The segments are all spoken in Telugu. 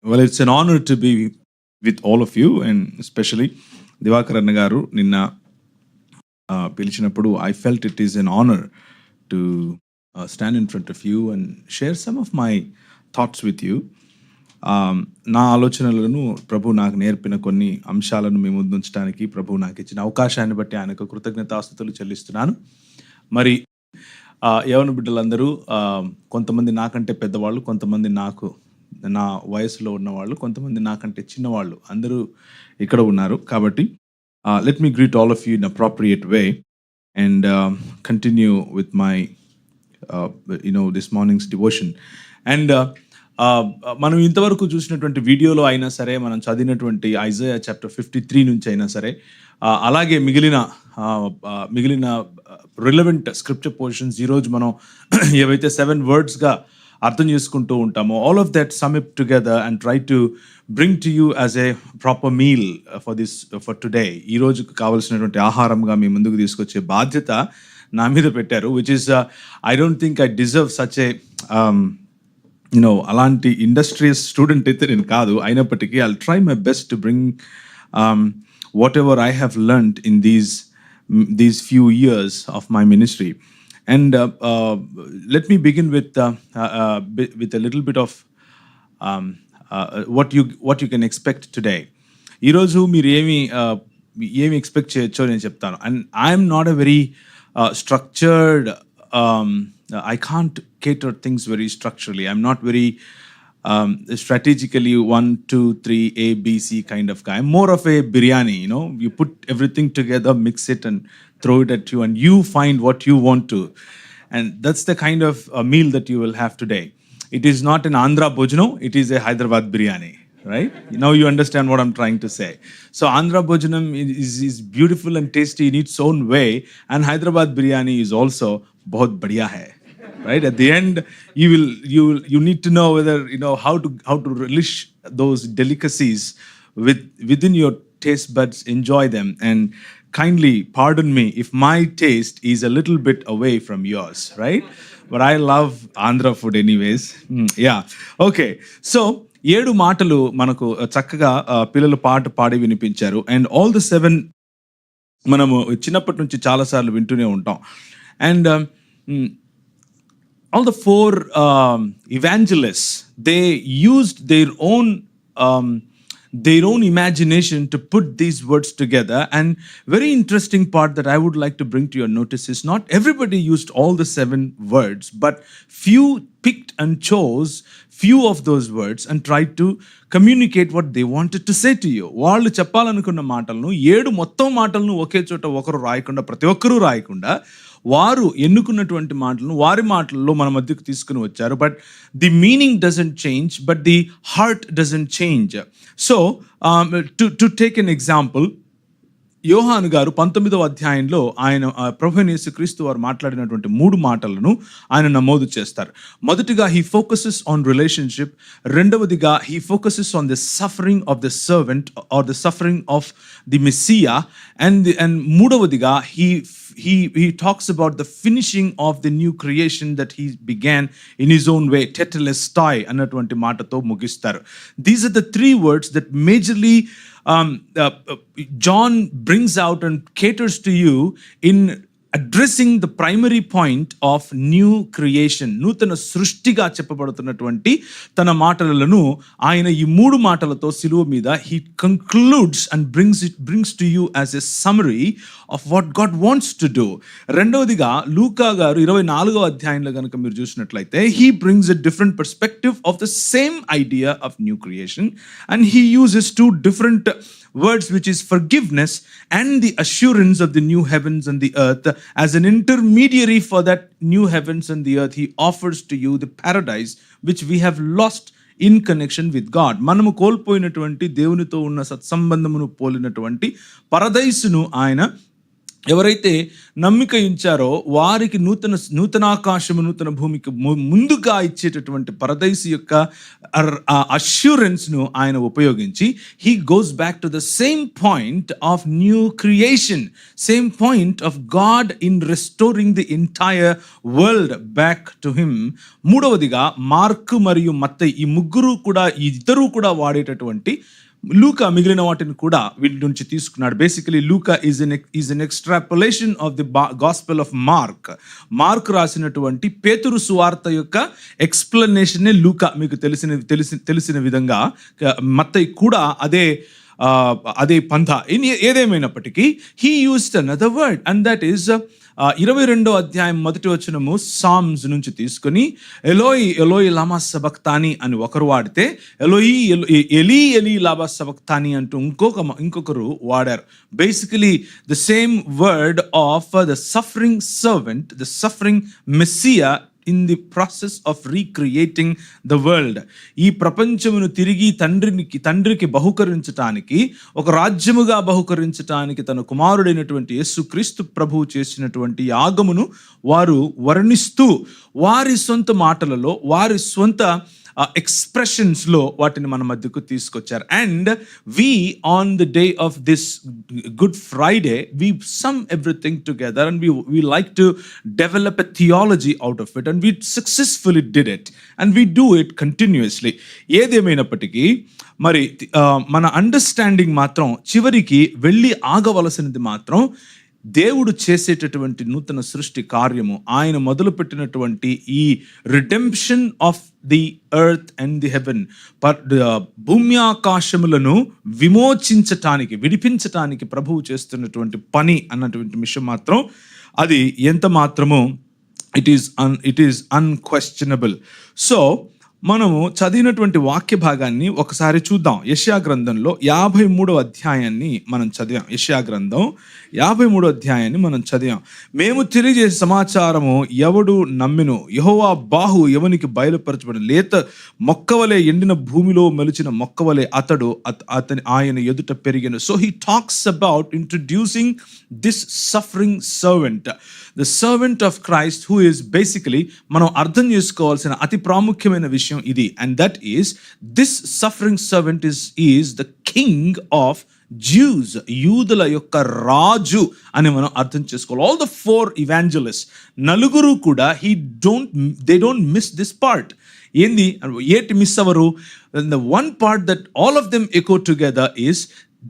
Well, it's an honor to be with all of you, and especially Divakar Anna garu నిన్న పిలిచినప్పుడు I felt it is an honor to stand in front of you and share some of my thoughts with you. నా ఆలోచనలను ప్రభు నాకు నేర్పిన కొన్ని అంశాలను మీ ముందు ఉంచడానికి ప్రభు నాకు ఇచ్చిన అవకాశాన్ని బట్టి ఆయనకు కృతజ్ఞతాస్తుతులు చెల్లిస్తున్నాను. మరి యవన బిడ్డలందరూ కొంతమంది నాకంటే పెద్దవాళ్ళు, కొంతమంది నా వయసులో ఉన్నవాళ్ళు, కొంతమంది నాకంటే చిన్నవాళ్ళు అందరూ ఇక్కడ ఉన్నారు. కాబట్టి let me greet all of you in appropriate way and continue with my this mornings devotion. And మనం ఇంతవరకు చూసినటువంటి వీడియోలో అయినా సరే, మనం చదివినటువంటి ఐజయా చాప్టర్ 53 నుంచి అయినా సరే, అలాగే మిగిలిన రిలవెంట్ స్క్రిప్చర్ పోర్షన్స్ ఈరోజు మనం ఏవైతే 7 వర్డ్స్గా అర్థం చేసుకుంటూ ఉంటామో, all of that sum it together and try to bring to you as a proper meal for today. ఈరోజుకు కావాల్సినటువంటి ఆహారంగా మీ ముందుకు తీసుకొచ్చే బాధ్యత నా మీద పెట్టారు, which is I don't think I deserve such a అలాంటి ఇండస్ట్రియస్ స్టూడెంట్ అయితే నేను కాదు. అయినప్పటికీ I'll try my best to bring whatever I have learned in these few years of my ministry. And let me begin with a little bit of what you can expect today. ఈరోజు మీరు ఏమి ఎక్స్పెక్ట్ చేయొచ్చో నేను చెప్తాను. And I'm not a very structured, I can't cater things very structurally. I'm not very strategically 1, 2, 3 A B C kind of guy. I'm more of a biryani, you put everything together, mix it and throw it at you and you find what you want to. And that's the kind of meal that you will have today. It is not an Andhra Bhojanam, it is a Hyderabad biryani, right? Now you understand what I'm trying to say. So Andhra Bhojanam is beautiful and tasty in its own way, and Hyderabad biryani is also bahut badhiya hai. Right, at the end you need to know whether how to relish those delicacies within your taste buds, enjoy them, and kindly pardon me if my taste is a little bit away from yours, right? But I love Andhra food anyways. Yeah, okay. So 7 మాటలు మనకు చక్కగా పిల్లలు పాట పాడి వినిపించారు. అండ్ ఆల్ ద 7 మనము చిన్నప్పటి నుంచి చాలాసార్లు వింటూనే ఉంటాం. And all the 4 evangelists, they used their own imagination to put these words together. And very interesting part that I would like to bring to your notice is not everybody used all the 7 words, but few picked and chose few of those words and tried to communicate what they wanted to say to you. వాళ్ళు చెప్పాలనుకున్న మాటలను 7 మొత్తం మాటలను ఒకే చోట ఒకరు రాయకుండా, ప్రతి ఒక్కరూ రాయకుండా, వారు ఎన్నుకున్నటువంటి మాటలను వారి మాటల్లో మన మధ్యకు తీసుకుని వచ్చారు. But the meaning doesn't change, but the heart doesn't change. So to take an example, యోహాను గారు 19వ అధ్యాయంలో ఆయన ప్రభువైన యేసుక్రీస్తు వారు మాట్లాడినటువంటి 3 మాటలను ఆయన నమోదు చేస్తారు. మొదటిగా హీ ఫోకసెస్ ఆన్ రిలేషన్షిప్, రెండవదిగా he focuses on the suffering of the servant or the suffering of the Messiah, and మూడవదిగా he talks about the finishing of the new creation that he began in his own way, tetelestai అన్నటువంటి మాటతో ముగిస్తారు. These are the 3 words that majorly John brings out and caters to you in addressing the primary point of new creation. నూతన సృష్టిగా చెప్పబడుతున్నటువంటి తన మాటలను ఆయన ఈ 3 మాటలతో సిలువ మీద he concludes and brings to you as a summary of what God wants to do. రెండవదిగా లూకా గారు 24వ అధ్యాయంలో కనుక మీరు చూసినట్లయితే he brings a different perspective of the same idea of new creation, and he uses 2 different words, which is forgiveness and the assurance of the new heavens and the earth. As an intermediary for that new heavens and the earth, he offers to you the paradise which we have lost in connection with God. మనము కోల్పోయినటువంటి దేవునితో ఉన్న సత్సంబంధమును పోలినటువంటి పరదైసును ఆయన ఎవరైతే నమ్మిక ఉంచారో వారికి నూతనాకాశము నూతన భూమికి ముందుగా ఇచ్చేటటువంటి పరదైసు యొక్క అష్యూరెన్స్ను ఆయన ఉపయోగించి he goes back to the same point of new creation, same point of God in restoring the entire world back to him. మూడవదిగా మార్కు మరియు మత్తయి ఈ ముగ్గురు కూడా ఇద్దరు కూడా వాడేటటువంటి లూకా మిగిలిన వాటిని కూడా వీటి నుంచి తీసుకున్నాడు. Basically Luka is an extrapolation of the gospel of Mark రాసినటువంటి పేతురు సువార్త యొక్క ఎక్స్ప్లెనేషనే లూకా మీకు తెలిసిన విధంగా. మత్తయి కూడా అదే పంథ. ఏదేమైనప్పటికీ he used another word and that is 22వ అధ్యాయం 1వ వచనము సామ్స్ నుంచి తీసుకొని ఎలోయి ఎలోయి లామా సబక్తాని అని ఒకరు వాడితే ఎలీ ఎలీ లామా సబక్తాని అంటూ ఇంకొకరు వాడారు. Basically the same word of the suffering servant, the suffering Messiah in the process of recreating the world. ఈ ప్రపంచమును తిరిగి తండ్రికి బహుకరించటానికి, ఒక రాజ్యముగా బహుకరించటానికి తన కుమారుడైనటువంటి యేసుక్రీస్తు ప్రభువు చేసినటువంటి యాగమును వారు వర్ణిస్తూ వారి సొంత మాటలలో వారి సొంత ఎక్స్ప్రెషన్స్లో వాటిని మన మధ్యకు తీసుకొచ్చారు. And we on the day of this good Friday we some everything together and we like to develop a theology out of it and we successfully did it and we do it continuously. ఏదేమైనప్పటికీ మరి మన అండర్స్టాండింగ్ మాత్రం చివరికి వెళ్ళి ఆగవలసినది మాత్రం దేవుడు చేసేటటువంటి నూతన సృష్టి కార్యము, ఆయన మొదలుపెట్టినటువంటి ఈ redemption of the earth and the haven, భూమి ఆకాశములను విడిపించటానికి ప్రభువు చేస్తున్నటువంటి పని అన్నటువంటి విషయం మాత్రం అది ఎంత మాత్రము ఇట్ ఈస్ అన్క్వశ్చనబుల్. సో మనము చదివినటువంటి వాక్య భాగాన్ని ఒకసారి చూద్దాం. యెషయా గ్రంథంలో 53వ అధ్యాయాన్ని మనం చదివాం. యెషయా గ్రంథం 53వ అధ్యాయాన్ని మనం చదివాం. మేము తెలియజేసే సమాచారము ఎవడు నమ్మెను, యెహోవా బాహు ఎవనికి బయలుపరచబడిన, లేత మొక్కవలే ఎండిన భూమిలో మెలిచిన మొక్కవలే ఆయన ఎదుట పెరిగెను. So he talks about introducing this suffering servant, the servant of Christ, who is basically మనం అర్థం చేసుకోవాల్సిన అతి ప్రాముఖ్యమైన విషయం ఇది. And that is this suffering servant is the king of Jews, యూదుల యొక్క రాజు అని మనం అర్థం చేసుకోవాలి. ఆల్ ద 4 evangelists, నలుగురు కూడా they don't miss this part. ఏంటి miss hour? The one part that all of them echo together is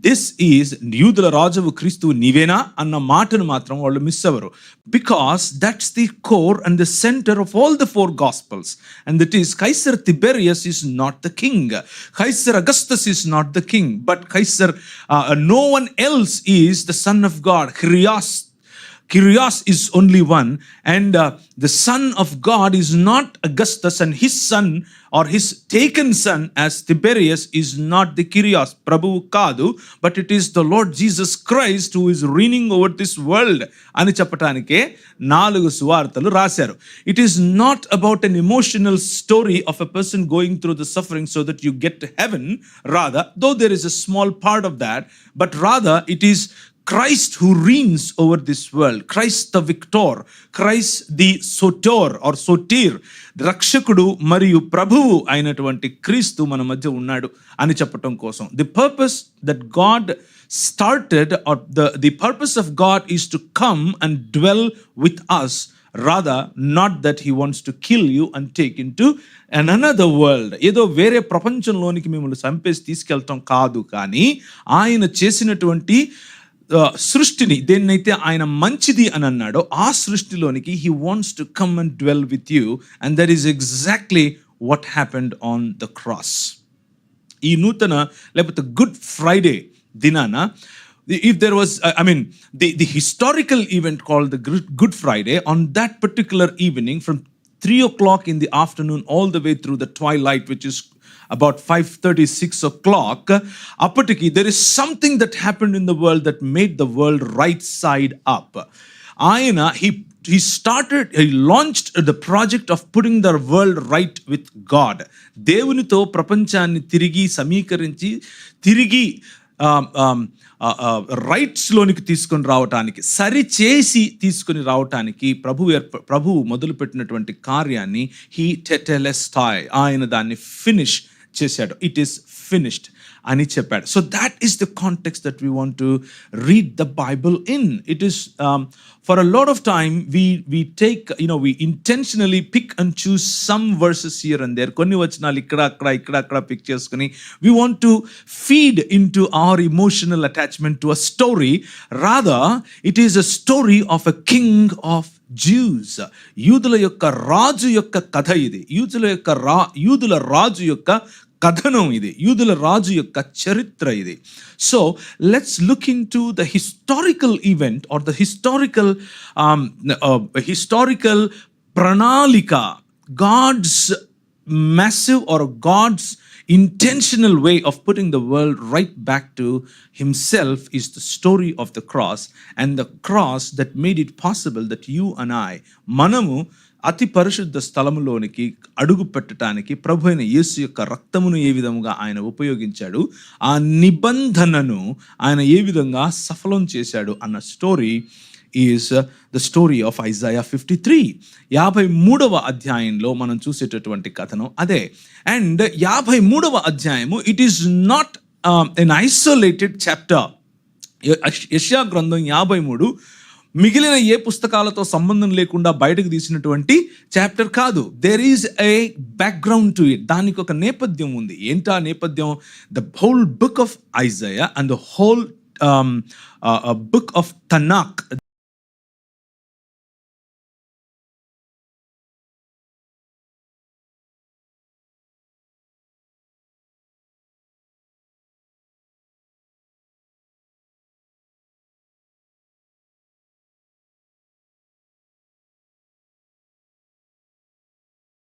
this is యూదుల రాజువు క్రీస్తువు నీవేనా అన్న మాటను మాత్రం వాళ్ళు మిస్ అవ్వరు. Because that's the core and the center of all the 4 Gospels. And that is Caesar Tiberius is not the king, Caesar Augustus is not the king, but Caesar no one else is the son of God. Kyrios is only one, and the son of God is not Augustus, and his son or his taken son as Tiberius is not the Kyrios, Prabhu Kadu, but it is the Lord Jesus Christ who is reigning over this world ani cheppatanike 4 suvartalu rasaru. It is not about an emotional story of a person going through the suffering so that you get to heaven, rather, though there is a small part of that, but rather it is Christ who reigns over this world, Christ the victor, Christ the soter or sotir, రక్షకుడు మరియు ప్రభువు అయినటువంటి క్రీస్తు మన మధ్య ఉన్నాడు అని చెప్పటం కోసం. The purpose that God started, or the purpose of God is to come and dwell with us, rather not that he wants to kill you and take into another world. ఏదో వేరే ప్రపంచంలోనికి మిమ్మల్ని చంపేసి తీసుకెళ్తాం కాదు, కానీ ఆయన చేసినటువంటి సృష్టిని, దేన్నైతే ఆయన మంచిది అని అన్నాడో ఆ సృష్టిలోనికి he wants to come and dwell with you, and that is exactly what happened on the cross. ఈ నూతన లేకపోతే గుడ్ ఫ్రైడే దినాన, if there was the historical event called the Good Friday, on that particular evening from 3 o'clock in the afternoon all the way through the twilight, which is about 5:30, 6 o'clock, apatiki, there is something that happened in the world that made the world right side up. Ayana, he launched the project of putting the world right with God. దేవునితో ప్రపంచాన్ని తిరిగి సమీకరించి, తిరిగి రైట్స్లోనికి తీసుకొని రావటానికి, సరిచేసి తీసుకొని రావటానికి ప్రభువు మొదలుపెట్టినటువంటి కార్యాన్ని హీ టెటెలెస్టాయ్, ఆయన దాన్ని ఫినిష్ చేశాడు. ఇట్ ఈస్ ఫినిష్డ్ అని చెప్పాడు. So that is the context that we want to read the Bible in. It is for a lot of time we take, we intentionally pick and choose some verses here and there. Konni vachanalu ikkada pick cheskoni we want to feed into our emotional attachment to a story. Rather, it is a story of a king of Jews. యూదుల యొక్క రాజు యొక్క కథ ఇది. యూదుల రాజు యొక్క కథనం ఇది. యూదుల రాజు యొక్క చరిత్ర ఇది. So let's look into the historical event or the historical ప్రణాళిక. God's massive or God's intentional way of putting the world right back to himself is the story of the cross, and the cross that made it possible that you and I, మనము అతి పరిశుద్ధ స్థలములోనికి అడుగు పెట్టడానికి ప్రభు అయిన యేసు యొక్క రక్తమును ఏ విధంగా ఆయన ఉపయోగించాడు, ఆ నిబంధనను ఆయన ఏ విధంగా సఫలం చేశాడు అన్న story is the story of Isaiah 53. 53వ అధ్యాయంలో మనం చూసేటటువంటి కథనం అదే. అండ్ 53వ అధ్యాయము it is not an isolated chapter. యెషయా గ్రంథం 53 మిగిలిన ఏ పుస్తకాలతో సంబంధం లేకుండా బయటకు తీసినటువంటి చాప్టర్ కాదు. There is a background to it. దానికి ఒక నేపథ్యం ఉంది. ఏంటా నేపథ్యం? The whole book of Isaiah and the whole book of Tanakh,